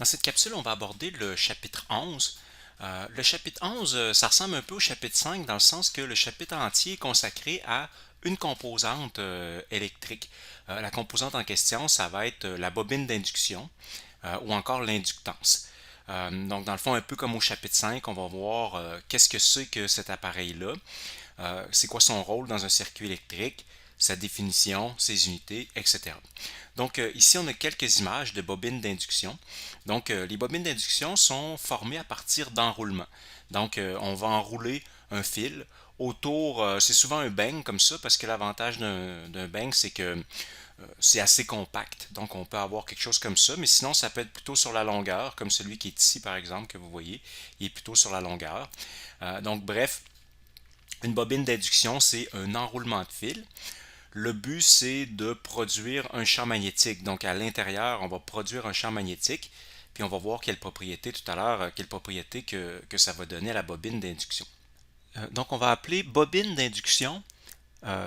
Dans cette capsule, on va aborder le chapitre 11. Le chapitre 11, ça ressemble un peu au chapitre 5 dans le sens que le chapitre entier est consacré à une composante électrique. La composante en question, ça va être la bobine d'induction ou encore l'inductance. Donc, dans le fond, un peu comme au chapitre 5, on va voir qu'est-ce que c'est que cet appareil-là, c'est quoi son rôle dans un circuit électrique, sa définition, ses unités, etc. Donc ici, on a quelques images de bobines d'induction. Donc les bobines d'induction sont formées à partir d'enroulements. Donc on va enrouler un fil autour, c'est souvent un beigne comme ça, parce que l'avantage d'un beigne, c'est que c'est assez compact. Donc on peut avoir quelque chose comme ça, mais sinon ça peut être plutôt sur la longueur, comme celui qui est ici par exemple, que vous voyez, il est plutôt sur la longueur. Donc bref, une bobine d'induction, c'est un enroulement de fil. Le but, c'est de produire un champ magnétique. Donc, à l'intérieur, on va produire un champ magnétique, puis on va voir quelle propriété tout à l'heure, quelle propriété que ça va donner à la bobine d'induction. Donc, on va appeler bobine d'induction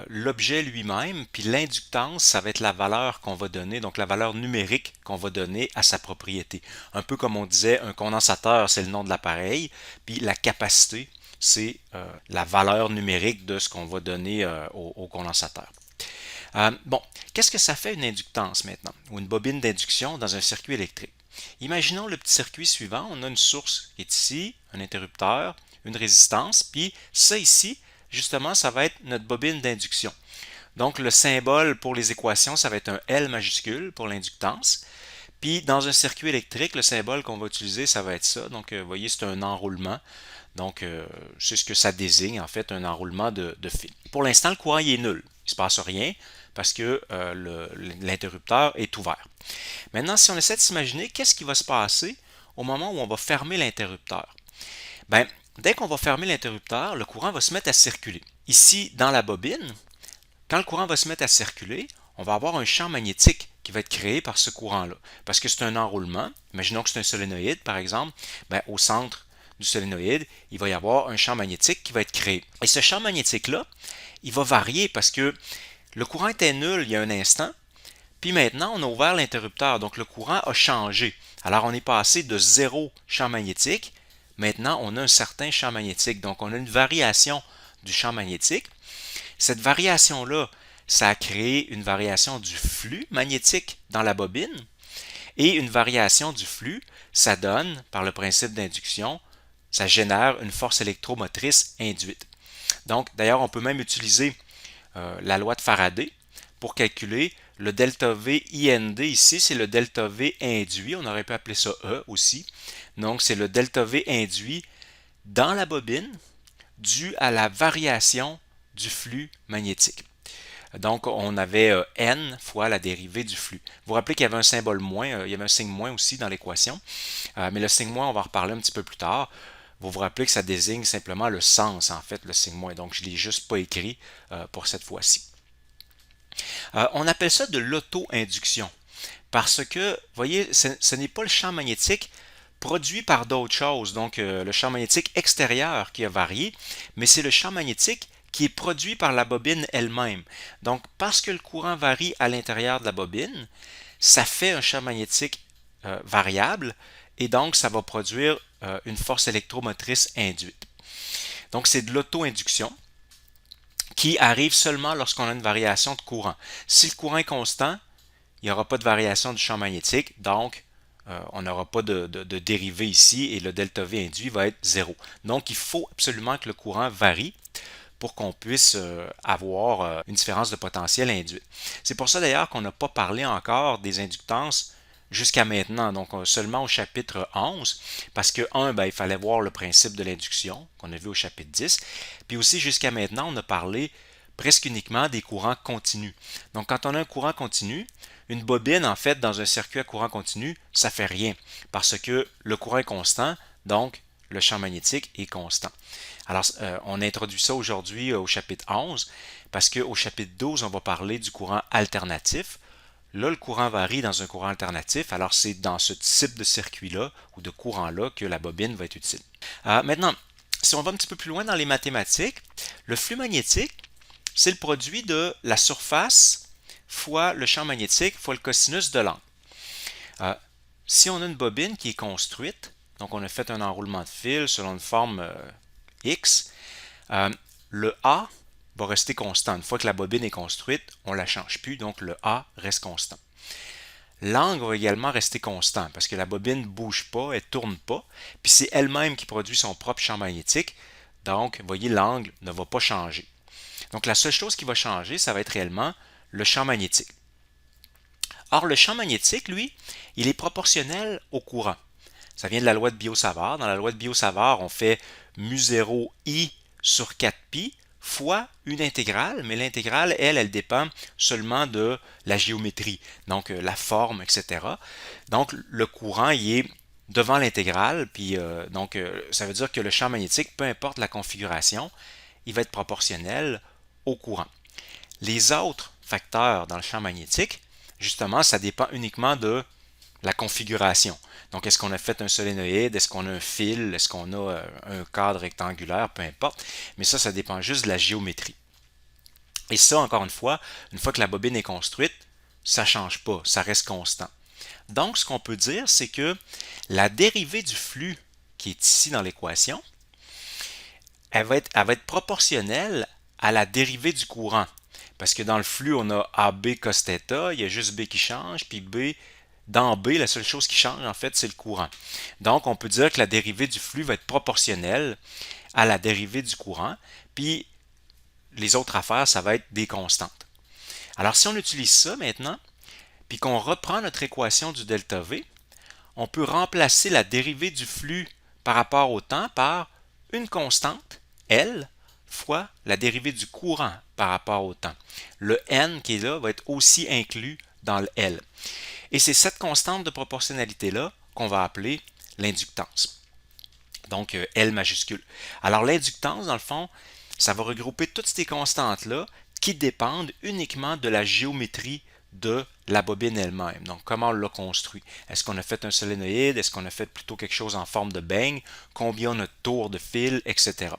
l'objet lui-même, puis l'inductance, ça va être la valeur qu'on va donner, donc la valeur numérique qu'on va donner à sa propriété. Un peu comme on disait, un condensateur, c'est le nom de l'appareil, puis la capacité, c'est la valeur numérique de ce qu'on va donner au condensateur. Bon, qu'est-ce que ça fait une inductance maintenant, ou une bobine d'induction dans un circuit électrique? Imaginons le petit circuit suivant, on a une source qui est ici, un interrupteur, une résistance, puis ça ici, justement, ça va être notre bobine d'induction. Donc le symbole pour les équations, ça va être un L majuscule pour l'inductance. Puis dans un circuit électrique, le symbole qu'on va utiliser, ça va être ça. Donc vous voyez, c'est un enroulement. Donc c'est ce que ça désigne, en fait, un enroulement de fil. Pour l'instant, le courant il est nul. Il ne se passe rien parce que l'interrupteur est ouvert. Maintenant, si on essaie de s'imaginer, qu'est-ce qui va se passer au moment où on va fermer l'interrupteur? Bien, dès qu'on va fermer l'interrupteur, le courant va se mettre à circuler. Ici, dans la bobine, quand le courant va se mettre à circuler, on va avoir un champ magnétique qui va être créé par ce courant-là. Parce que c'est un enroulement. Imaginons que c'est un solénoïde, par exemple. Bien, au centre du solénoïde, il va y avoir un champ magnétique qui va être créé. Et ce champ magnétique-là, il va varier parce que le courant était nul il y a un instant, puis maintenant on a ouvert l'interrupteur, donc le courant a changé. Alors on est passé de zéro champ magnétique, maintenant on a un certain champ magnétique, donc on a une variation du champ magnétique. Cette variation-là, ça a créé une variation du flux magnétique dans la bobine, et une variation du flux, ça donne, par le principe d'induction, ça génère une force électromotrice induite. Donc, d'ailleurs, on peut même utiliser la loi de Faraday pour calculer le delta V IND. Ici, c'est le delta V induit. On aurait pu appeler ça E aussi. Donc, c'est le delta V induit dans la bobine dû à la variation du flux magnétique. Donc, on avait N fois la dérivée du flux. Vous vous rappelez qu'il y avait un symbole moins, il y avait un signe moins aussi dans l'équation, mais le signe moins, on va en reparler un petit peu plus tard. Vous vous rappelez que ça désigne simplement le sens, en fait, le signe moins. Donc, je ne l'ai juste pas écrit pour cette fois-ci. On appelle ça de l'auto-induction parce que, vous voyez, ce n'est pas le champ magnétique produit par d'autres choses, donc le champ magnétique extérieur qui a varié, mais c'est le champ magnétique qui est produit par la bobine elle-même. Donc, parce que le courant varie à l'intérieur de la bobine, ça fait un champ magnétique variable et donc ça va produire une force électromotrice induite. Donc, c'est de l'auto-induction qui arrive seulement lorsqu'on a une variation de courant. Si le courant est constant, il n'y aura pas de variation du champ magnétique, donc on n'aura pas de dérivée ici et le delta V induit va être zéro. Donc il faut absolument que le courant varie pour qu'on puisse avoir une différence de potentiel induite. C'est pour ça d'ailleurs qu'on n'a pas parlé encore des inductances jusqu'à maintenant, donc seulement au chapitre 11, parce que, ben, il fallait voir le principe de l'induction qu'on a vu au chapitre 10, puis aussi jusqu'à maintenant, on a parlé presque uniquement des courants continus. Donc quand on a un courant continu, une bobine, en fait, dans un circuit à courant continu, ça fait rien, parce que le courant est constant, donc le champ magnétique est constant. Alors, on introduit ça aujourd'hui au chapitre 11, parce qu'au chapitre 12, on va parler du courant alternatif. Là, le courant varie dans un courant alternatif, alors c'est dans ce type de circuit-là ou de courant-là que la bobine va être utile. Maintenant, si on va un petit peu plus loin dans les mathématiques, le flux magnétique, c'est le produit de la surface fois le champ magnétique fois le cosinus de l'angle. Si on a une bobine qui est construite, donc on a fait un enroulement de fil selon une forme X, le A va rester constant. Une fois que la bobine est construite, on ne la change plus, donc le A reste constant. L'angle va également rester constant parce que la bobine ne bouge pas, elle ne tourne pas, puis c'est elle-même qui produit son propre champ magnétique. Donc, vous voyez, l'angle ne va pas changer. Donc, la seule chose qui va changer, ça va être réellement le champ magnétique. Or, le champ magnétique, lui, il est proportionnel au courant. Ça vient de la loi de Biot-Savart. Dans la loi de Biot-Savart, on fait mu0 i sur 4pi fois une intégrale, mais l'intégrale, elle dépend seulement de la géométrie, donc la forme, etc. Donc, le courant, il est devant l'intégrale, puis ça veut dire que le champ magnétique, peu importe la configuration, il va être proportionnel au courant. Les autres facteurs dans le champ magnétique, justement, ça dépend uniquement de la configuration. Donc, est-ce qu'on a fait un solénoïde, est-ce qu'on a un fil, est-ce qu'on a un cadre rectangulaire, peu importe. Mais ça dépend juste de la géométrie. Et ça, encore une fois que la bobine est construite, ça ne change pas, ça reste constant. Donc, ce qu'on peut dire, c'est que la dérivée du flux qui est ici dans l'équation, elle va être proportionnelle à la dérivée du courant. Parce que dans le flux, on a AB cos θ, il y a juste B qui change, puis dans B, la seule chose qui change, en fait, c'est le courant. Donc, on peut dire que la dérivée du flux va être proportionnelle à la dérivée du courant, puis les autres affaires, ça va être des constantes. Alors, si on utilise ça maintenant, puis qu'on reprend notre équation du delta V, on peut remplacer la dérivée du flux par rapport au temps par une constante, L, fois la dérivée du courant par rapport au temps. Le N qui est là va être aussi inclus dans le L. Et c'est cette constante de proportionnalité-là qu'on va appeler l'inductance. Donc, L majuscule. Alors, l'inductance, dans le fond, ça va regrouper toutes ces constantes-là qui dépendent uniquement de la géométrie de la bobine elle-même. Donc, comment on l'a construit? Est-ce qu'on a fait un solénoïde? Est-ce qu'on a fait plutôt quelque chose en forme de beigne? Combien on a de tours de fil, etc.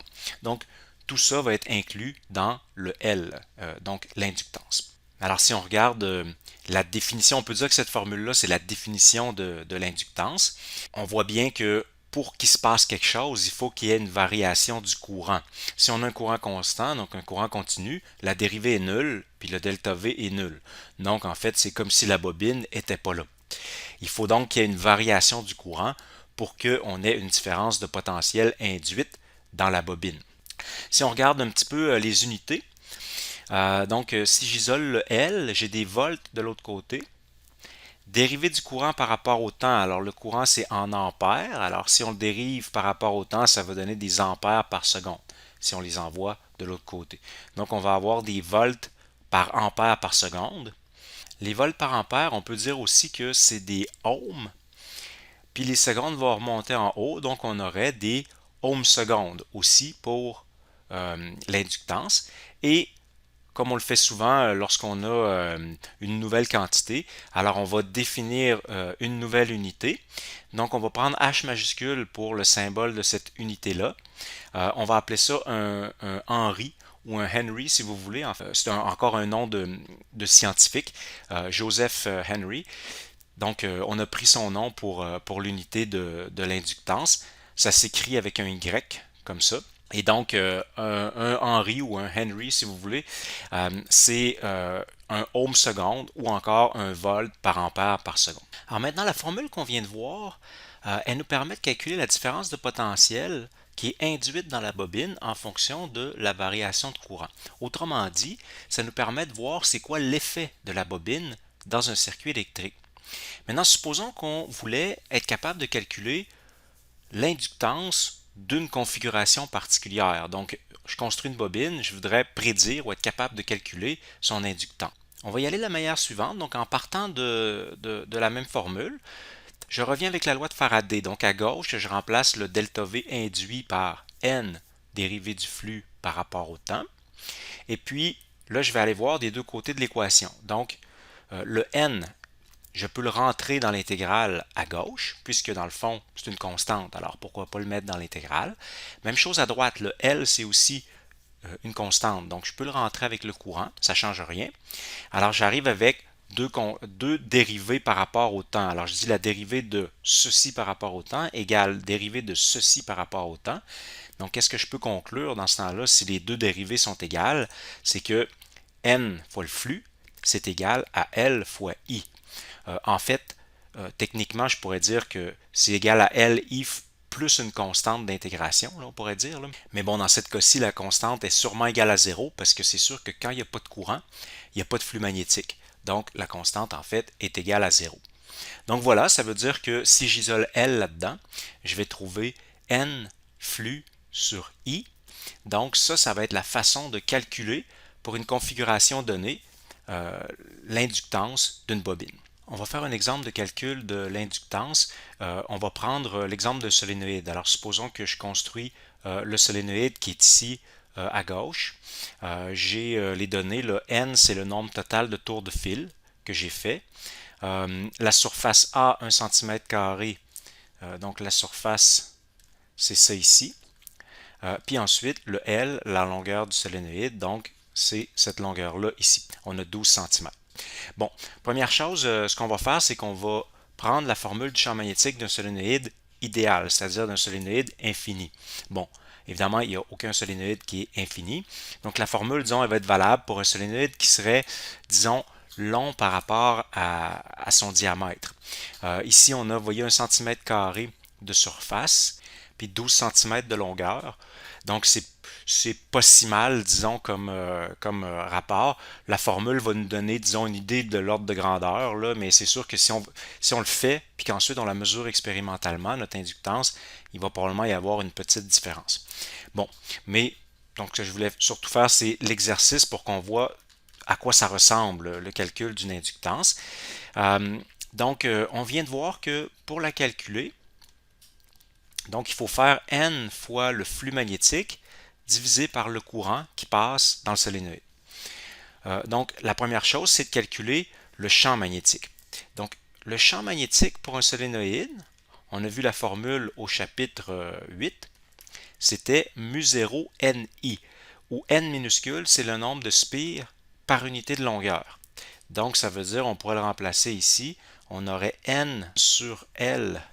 Donc, tout ça va être inclus dans le L, donc l'inductance. Alors, si on regarde la définition, on peut dire que cette formule-là, c'est la définition de l'inductance. On voit bien que pour qu'il se passe quelque chose, il faut qu'il y ait une variation du courant. Si on a un courant constant, donc un courant continu, la dérivée est nulle, puis le delta V est nul. Donc, en fait, c'est comme si la bobine n'était pas là. Il faut donc qu'il y ait une variation du courant pour qu'on ait une différence de potentiel induite dans la bobine. Si on regarde un petit peu les unités, si j'isole le L, j'ai des volts de l'autre côté. Dérivé du courant par rapport au temps, alors le courant c'est en ampères, alors si on le dérive par rapport au temps, ça va donner des ampères par seconde, si on les envoie de l'autre côté. Donc on va avoir des volts par ampère par seconde. Les volts par ampère, on peut dire aussi que c'est des ohms, puis les secondes vont remonter en haut, donc on aurait des ohms secondes aussi pour l'inductance. Et comme on le fait souvent lorsqu'on a une nouvelle quantité, alors on va définir une nouvelle unité. Donc on va prendre H majuscule pour le symbole de cette unité-là. On va appeler ça un Henry ou un Henry si vous voulez. C'est encore un nom de scientifique, Joseph Henry. Donc on a pris son nom pour l'unité de l'inductance. Ça s'écrit avec un Y comme ça. Et donc, un Henry ou un Henry, si vous voulez, c'est un ohm seconde ou encore un volt par ampère par seconde. Alors maintenant, la formule qu'on vient de voir, elle nous permet de calculer la différence de potentiel qui est induite dans la bobine en fonction de la variation de courant. Autrement dit, ça nous permet de voir c'est quoi l'effet de la bobine dans un circuit électrique. Maintenant, supposons qu'on voulait être capable de calculer l'inductance d'une configuration particulière. Donc, je construis une bobine, je voudrais prédire ou être capable de calculer son inductance. On va y aller de la manière suivante. Donc, en partant de la même formule, je reviens avec la loi de Faraday. Donc, à gauche, je remplace le delta V induit par N dérivé du flux par rapport au temps. Et puis, là, je vais aller voir des deux côtés de l'équation. Donc, le N, je peux le rentrer dans l'intégrale à gauche, puisque dans le fond, c'est une constante, alors pourquoi pas le mettre dans l'intégrale. Même chose à droite, le L, c'est aussi une constante, donc je peux le rentrer avec le courant, ça ne change rien. Alors j'arrive avec deux dérivées par rapport au temps. Alors, je dis la dérivée de ceci par rapport au temps égale dérivée de ceci par rapport au temps. Donc, qu'est-ce que je peux conclure dans ce temps-là si les deux dérivées sont égales? C'est que n fois le flux, c'est égal à L fois I. En fait, techniquement, je pourrais dire que c'est égal à LI plus une constante d'intégration, on pourrait dire. Là. Mais bon, dans cette cas-ci, la constante est sûrement égale à 0 parce que c'est sûr que quand il n'y a pas de courant, il n'y a pas de flux magnétique. Donc, la constante, en fait, est égale à 0. Donc voilà, ça veut dire que si j'isole L là-dedans, je vais trouver N flux sur I. Donc ça va être la façon de calculer pour une configuration donnée l'inductance d'une bobine. On va faire un exemple de calcul de l'inductance. On va prendre l'exemple d'un solénoïde. Alors supposons que je construis le solénoïde qui est ici à gauche. J'ai les données. Le N, c'est le nombre total de tours de fil que j'ai fait. La surface A, 1 cm². Donc la surface, c'est ça ici. Puis ensuite, le L, la longueur du solénoïde, donc c'est cette longueur-là ici. On a 12 cm. Bon, première chose, ce qu'on va faire, c'est qu'on va prendre la formule du champ magnétique d'un solénoïde idéal, c'est-à-dire d'un solénoïde infini. Bon, évidemment, il n'y a aucun solénoïde qui est infini. Donc la formule, disons, elle va être valable pour un solénoïde qui serait, disons, long par rapport à son diamètre. Ici, on a, vous voyez, 1 cm² de surface, puis 12 cm de longueur. Donc, c'est pas si mal, disons, comme rapport. La formule va nous donner, disons, une idée de l'ordre de grandeur, là, mais c'est sûr que si on le fait, puis qu'ensuite on la mesure expérimentalement, notre inductance, il va probablement y avoir une petite différence. Bon, mais donc ce que je voulais surtout faire, c'est l'exercice pour qu'on voit à quoi ça ressemble, le calcul d'une inductance. Donc, on vient de voir que pour la calculer, donc il faut faire N fois le flux magnétique divisé par le courant qui passe dans le solénoïde. Donc, la première chose, c'est de calculer le champ magnétique. Donc, le champ magnétique pour un solénoïde, on a vu la formule au chapitre 8, c'était mu0 NI, où N minuscule, c'est le nombre de spires par unité de longueur. Donc, ça veut dire, on pourrait le remplacer ici, on aurait N sur L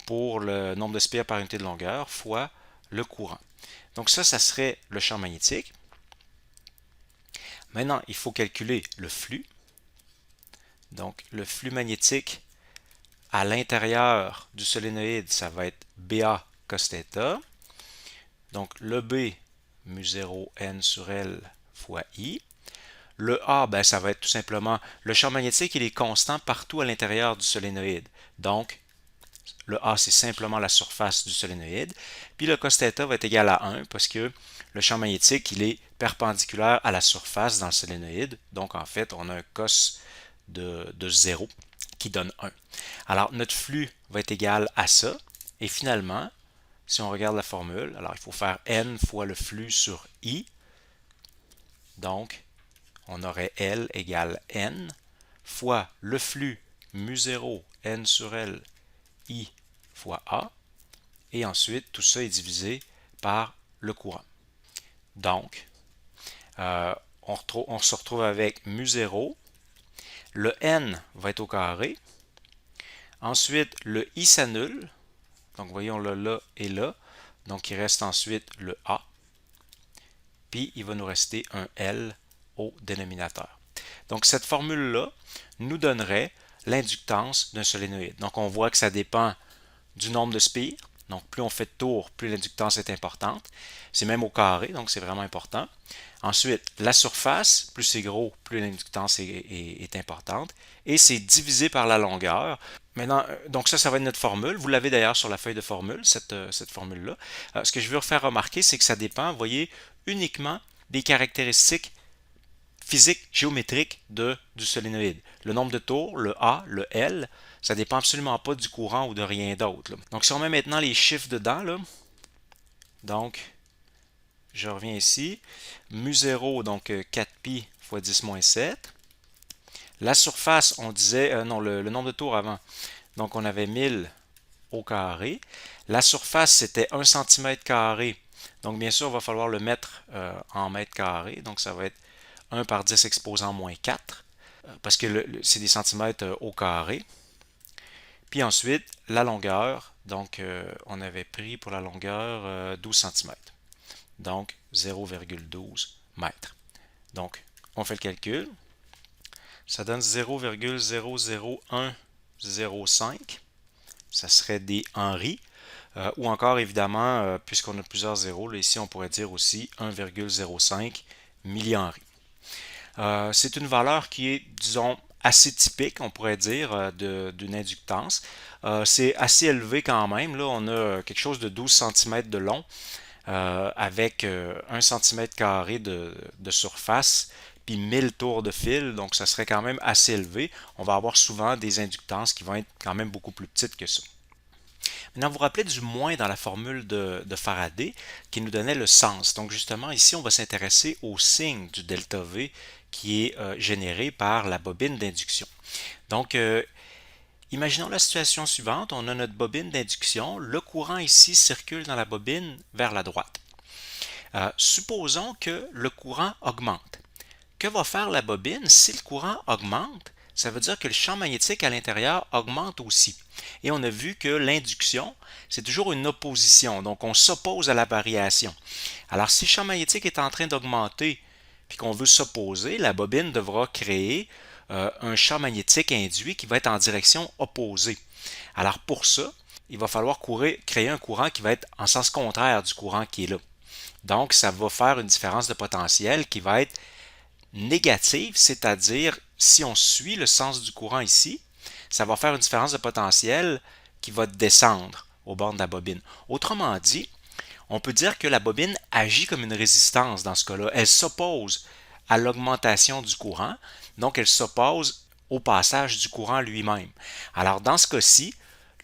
pour le nombre de spires par unité de longueur fois le courant. Donc ça serait le champ magnétique. Maintenant, il faut calculer le flux. Donc le flux magnétique à l'intérieur du solénoïde, ça va être BA cos θ. Donc le B, mu0 N sur L fois I. Le A, ben, ça va être tout simplement, le champ magnétique, il est constant partout à l'intérieur du solénoïde. Donc, le A, c'est simplement la surface du solénoïde. Puis le cos θ va être égal à 1 parce que le champ magnétique, il est perpendiculaire à la surface dans le solénoïde. Donc, en fait, on a un cos de 0 qui donne 1. Alors, notre flux va être égal à ça. Et finalement, si on regarde la formule, alors il faut faire N fois le flux sur I. Donc, on aurait L égale N fois le flux mu0 N sur L I fois A, et ensuite tout ça est divisé par le courant. Donc, on se retrouve avec mu0, le N va être au carré, ensuite le I s'annule, donc voyons le là et là, donc il reste ensuite le A, puis il va nous rester un L au dénominateur. Donc cette formule-là nous donnerait l'inductance d'un solénoïde. Donc on voit que ça dépend du nombre de spires. Donc plus on fait de tours, plus l'inductance est importante. C'est même au carré, donc c'est vraiment important. Ensuite, la surface, plus c'est gros, plus l'inductance est importante. Et c'est divisé par la longueur. Maintenant, donc ça va être notre formule. Vous l'avez d'ailleurs sur la feuille de formule, cette formule-là. Ce que je veux faire remarquer, c'est que ça dépend, vous voyez, uniquement des caractéristiques physiques, géométriques du solénoïde. Le nombre de tours, le A, le L, ça ne dépend absolument pas du courant ou de rien d'autre. Donc si on met maintenant les chiffres dedans, là, donc je reviens ici, mu0, donc 4pi fois 10 moins 7. La surface, on disait, non, le nombre de tours avant, donc on avait 1000 au carré. La surface, c'était 1 cm². Donc bien sûr, il va falloir le mettre en mètres carrés, donc ça va être 1 par 10 exposant moins 4. parce que c'est des centimètres au carré. Puis ensuite, la longueur, donc on avait pris pour la longueur 12 cm. Donc 0,12 mètres. Donc, on fait le calcul. Ça donne 0,00105. Ça serait des Henry. Ou encore, évidemment, puisqu'on a plusieurs zéros, là, ici, on pourrait dire aussi 1,05 millihenry. C'est une valeur qui est, disons, assez typique, on pourrait dire, d'une inductance. C'est assez élevé quand même. Là, on a quelque chose de 12 cm de long avec 1 cm² de surface puis 1000 tours de fil, donc ça serait quand même assez élevé. On va avoir souvent des inductances qui vont être quand même beaucoup plus petites que ça. Maintenant, vous vous rappelez du moins dans la formule de Faraday qui nous donnait le sens. Donc justement, ici, on va s'intéresser au signe du delta V qui est généré par la bobine d'induction. Donc, imaginons la situation suivante. On a notre bobine d'induction. Le courant ici circule dans la bobine vers la droite. Supposons que le courant augmente. Que va faire la bobine si le courant augmente? Ça veut dire que le champ magnétique à l'intérieur augmente aussi. Et on a vu que l'induction, c'est toujours une opposition. Donc, on s'oppose à la variation. Alors, si le champ magnétique est en train d'augmenter puis qu'on veut s'opposer, la bobine devra créer un champ magnétique induit qui va être en direction opposée. Alors, pour ça, il va falloir créer un courant qui va être en sens contraire du courant qui est là. Donc, ça va faire une différence de potentiel qui va être négative, c'est-à-dire si on suit le sens du courant ici, ça va faire une différence de potentiel qui va descendre au bord de la bobine. Autrement dit, on peut dire que la bobine agit comme une résistance dans ce cas-là. Elle s'oppose à l'augmentation du courant, donc elle s'oppose au passage du courant lui-même. Alors dans ce cas-ci,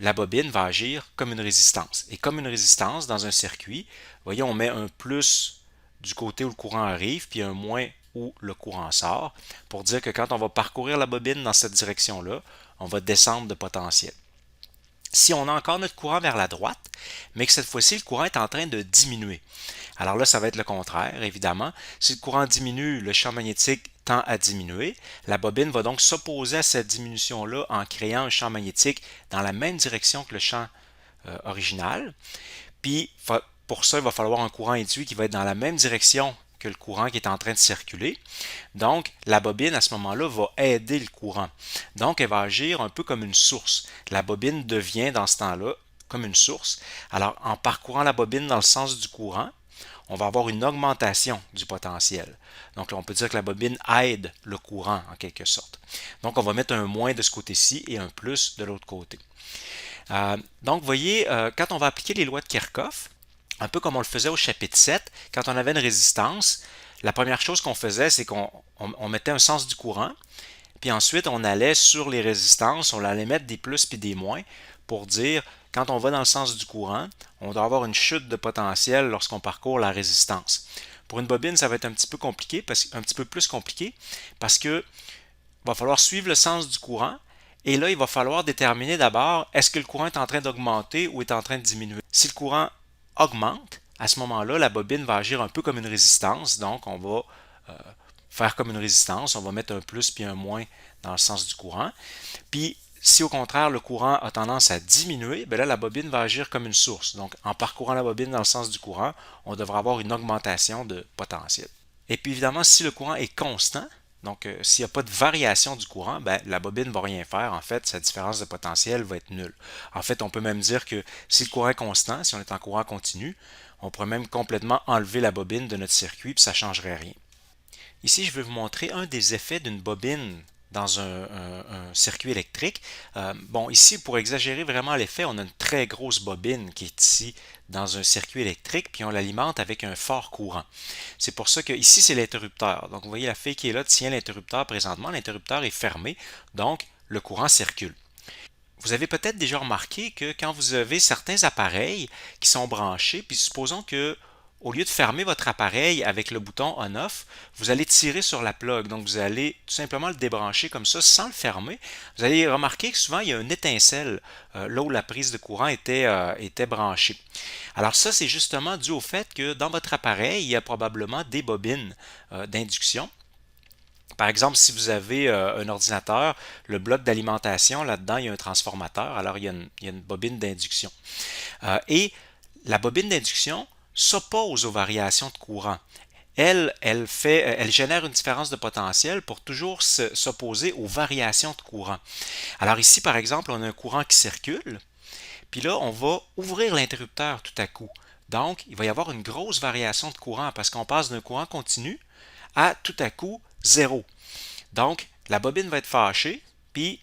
la bobine va agir comme une résistance. Et comme une résistance dans un circuit, vous voyez, on met un plus du côté où le courant arrive, puis un moins où le courant sort, pour dire que quand on va parcourir la bobine dans cette direction-là, on va descendre de potentiel. Si on a encore notre courant vers la droite, mais que cette fois-ci, le courant est en train de diminuer. Alors là, ça va être le contraire, évidemment. Si le courant diminue, le champ magnétique tend à diminuer. La bobine va donc s'opposer à cette diminution-là en créant un champ magnétique dans la même direction que le champ original. Puis, pour ça, il va falloir un courant induit qui va être dans la même direction que le courant qui est en train de circuler. Donc, la bobine, à ce moment-là, va aider le courant. Donc, elle va agir un peu comme une source. La bobine devient, dans ce temps-là, comme une source. Alors, en parcourant la bobine dans le sens du courant, on va avoir une augmentation du potentiel. Donc, là, on peut dire que la bobine aide le courant, en quelque sorte. Donc, on va mettre un moins de ce côté-ci et un plus de l'autre côté. Donc, vous voyez, quand on va appliquer les lois de Kirchhoff, un peu comme on le faisait au chapitre 7, quand on avait une résistance, la première chose qu'on faisait, c'est qu'on mettait un sens du courant, puis ensuite on allait sur les résistances, on allait mettre des plus puis des moins pour dire, quand on va dans le sens du courant, on doit avoir une chute de potentiel lorsqu'on parcourt la résistance. Pour une bobine, ça va être un petit peu compliqué, un petit peu plus compliqué, parce que va falloir suivre le sens du courant, et là, il va falloir déterminer d'abord, est-ce que le courant est en train d'augmenter ou est en train de diminuer. Si le courant augmente, à ce moment-là, la bobine va agir un peu comme une résistance. Donc, on va faire comme une résistance. On va mettre un plus puis un moins dans le sens du courant. Puis, si au contraire, le courant a tendance à diminuer, bien là, la bobine va agir comme une source. Donc, en parcourant la bobine dans le sens du courant, on devra avoir une augmentation de potentiel. Et puis, évidemment, si le courant est constant, donc s'il n'y a pas de variation du courant, ben, la bobine ne va rien faire. En fait, sa différence de potentiel va être nulle. En fait, on peut même dire que si le courant est constant, si on est en courant continu, on pourrait même complètement enlever la bobine de notre circuit, puis ça ne changerait rien. Ici, je vais vous montrer un des effets d'une bobine dans un circuit électrique. Bon, ici, pour exagérer vraiment l'effet, on a une très grosse bobine qui est ici dans un circuit électrique, puis on l'alimente avec un fort courant. C'est pour ça que ici, c'est l'interrupteur. Donc, vous voyez, la fille qui est là tient l'interrupteur présentement. L'interrupteur est fermé, donc le courant circule. Vous avez peut-être déjà remarqué que quand vous avez certains appareils qui sont branchés, puis supposons que au lieu de fermer votre appareil avec le bouton on-off, vous allez tirer sur la plug. Donc, vous allez tout simplement le débrancher comme ça sans le fermer. Vous allez remarquer que souvent, il y a une étincelle là où la prise de courant était branchée. Alors ça, c'est justement dû au fait que dans votre appareil, il y a probablement des bobines d'induction. Par exemple, si vous avez un ordinateur, le bloc d'alimentation, là-dedans, il y a un transformateur, alors il y a une bobine d'induction. Et la bobine d'induction s'oppose aux variations de courant. Elle génère une différence de potentiel pour toujours s'opposer aux variations de courant. Alors ici, par exemple, on a un courant qui circule, puis là, on va ouvrir l'interrupteur tout à coup. Donc, il va y avoir une grosse variation de courant parce qu'on passe d'un courant continu à tout à coup zéro. Donc, la bobine va être fâchée, puis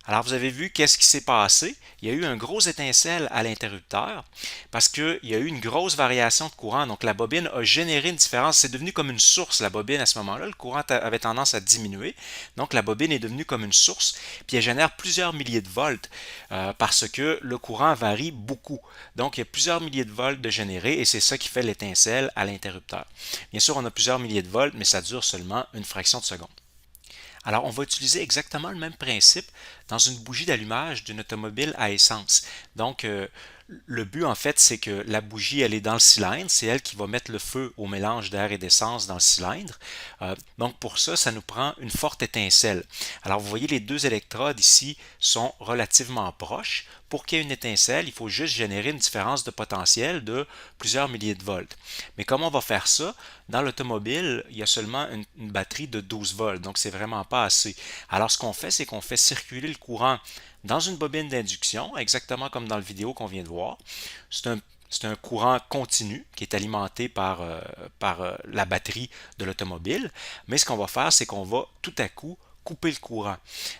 alors, vous avez vu qu'est-ce qui s'est passé? Il y a eu un gros étincelle à l'interrupteur parce qu'il y a eu une grosse variation de courant. Donc, la bobine a généré une différence. C'est devenu comme une source, la bobine, à ce moment-là. Le courant avait tendance à diminuer. Donc, la bobine est devenue comme une source. Puis, elle génère plusieurs milliers de volts parce que le courant varie beaucoup. Donc, il y a plusieurs milliers de volts de générés et c'est ça qui fait l'étincelle à l'interrupteur. Bien sûr, on a plusieurs milliers de volts, mais ça dure seulement une fraction de seconde. Alors, on va utiliser exactement le même principe dans une bougie d'allumage d'une automobile à essence. Donc, le but, en fait, c'est que la bougie, elle est dans le cylindre. C'est elle qui va mettre le feu au mélange d'air et d'essence dans le cylindre. Donc, pour ça, ça nous prend une forte étincelle. Alors, vous voyez, les deux électrodes ici sont relativement proches. Pour qu'il y ait une étincelle, il faut juste générer une différence de potentiel de plusieurs milliers de volts. Mais comment on va faire ça? Dans l'automobile, il y a seulement une batterie de 12 volts, donc c'est vraiment pas assez. Alors, ce qu'on fait, c'est qu'on fait circuler le courant dans une bobine d'induction, exactement comme dans la vidéo qu'on vient de voir. C'est un courant continu qui est alimenté par la batterie de l'automobile. Mais ce qu'on va faire, c'est qu'on va tout à coup couper le courant.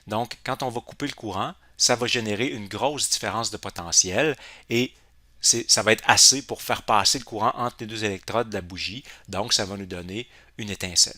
Donc, quand on va couper le courant, ça va générer une grosse différence de potentiel et ça va être assez pour faire passer le courant entre les deux électrodes de la bougie. Donc, ça va nous donner une étincelle.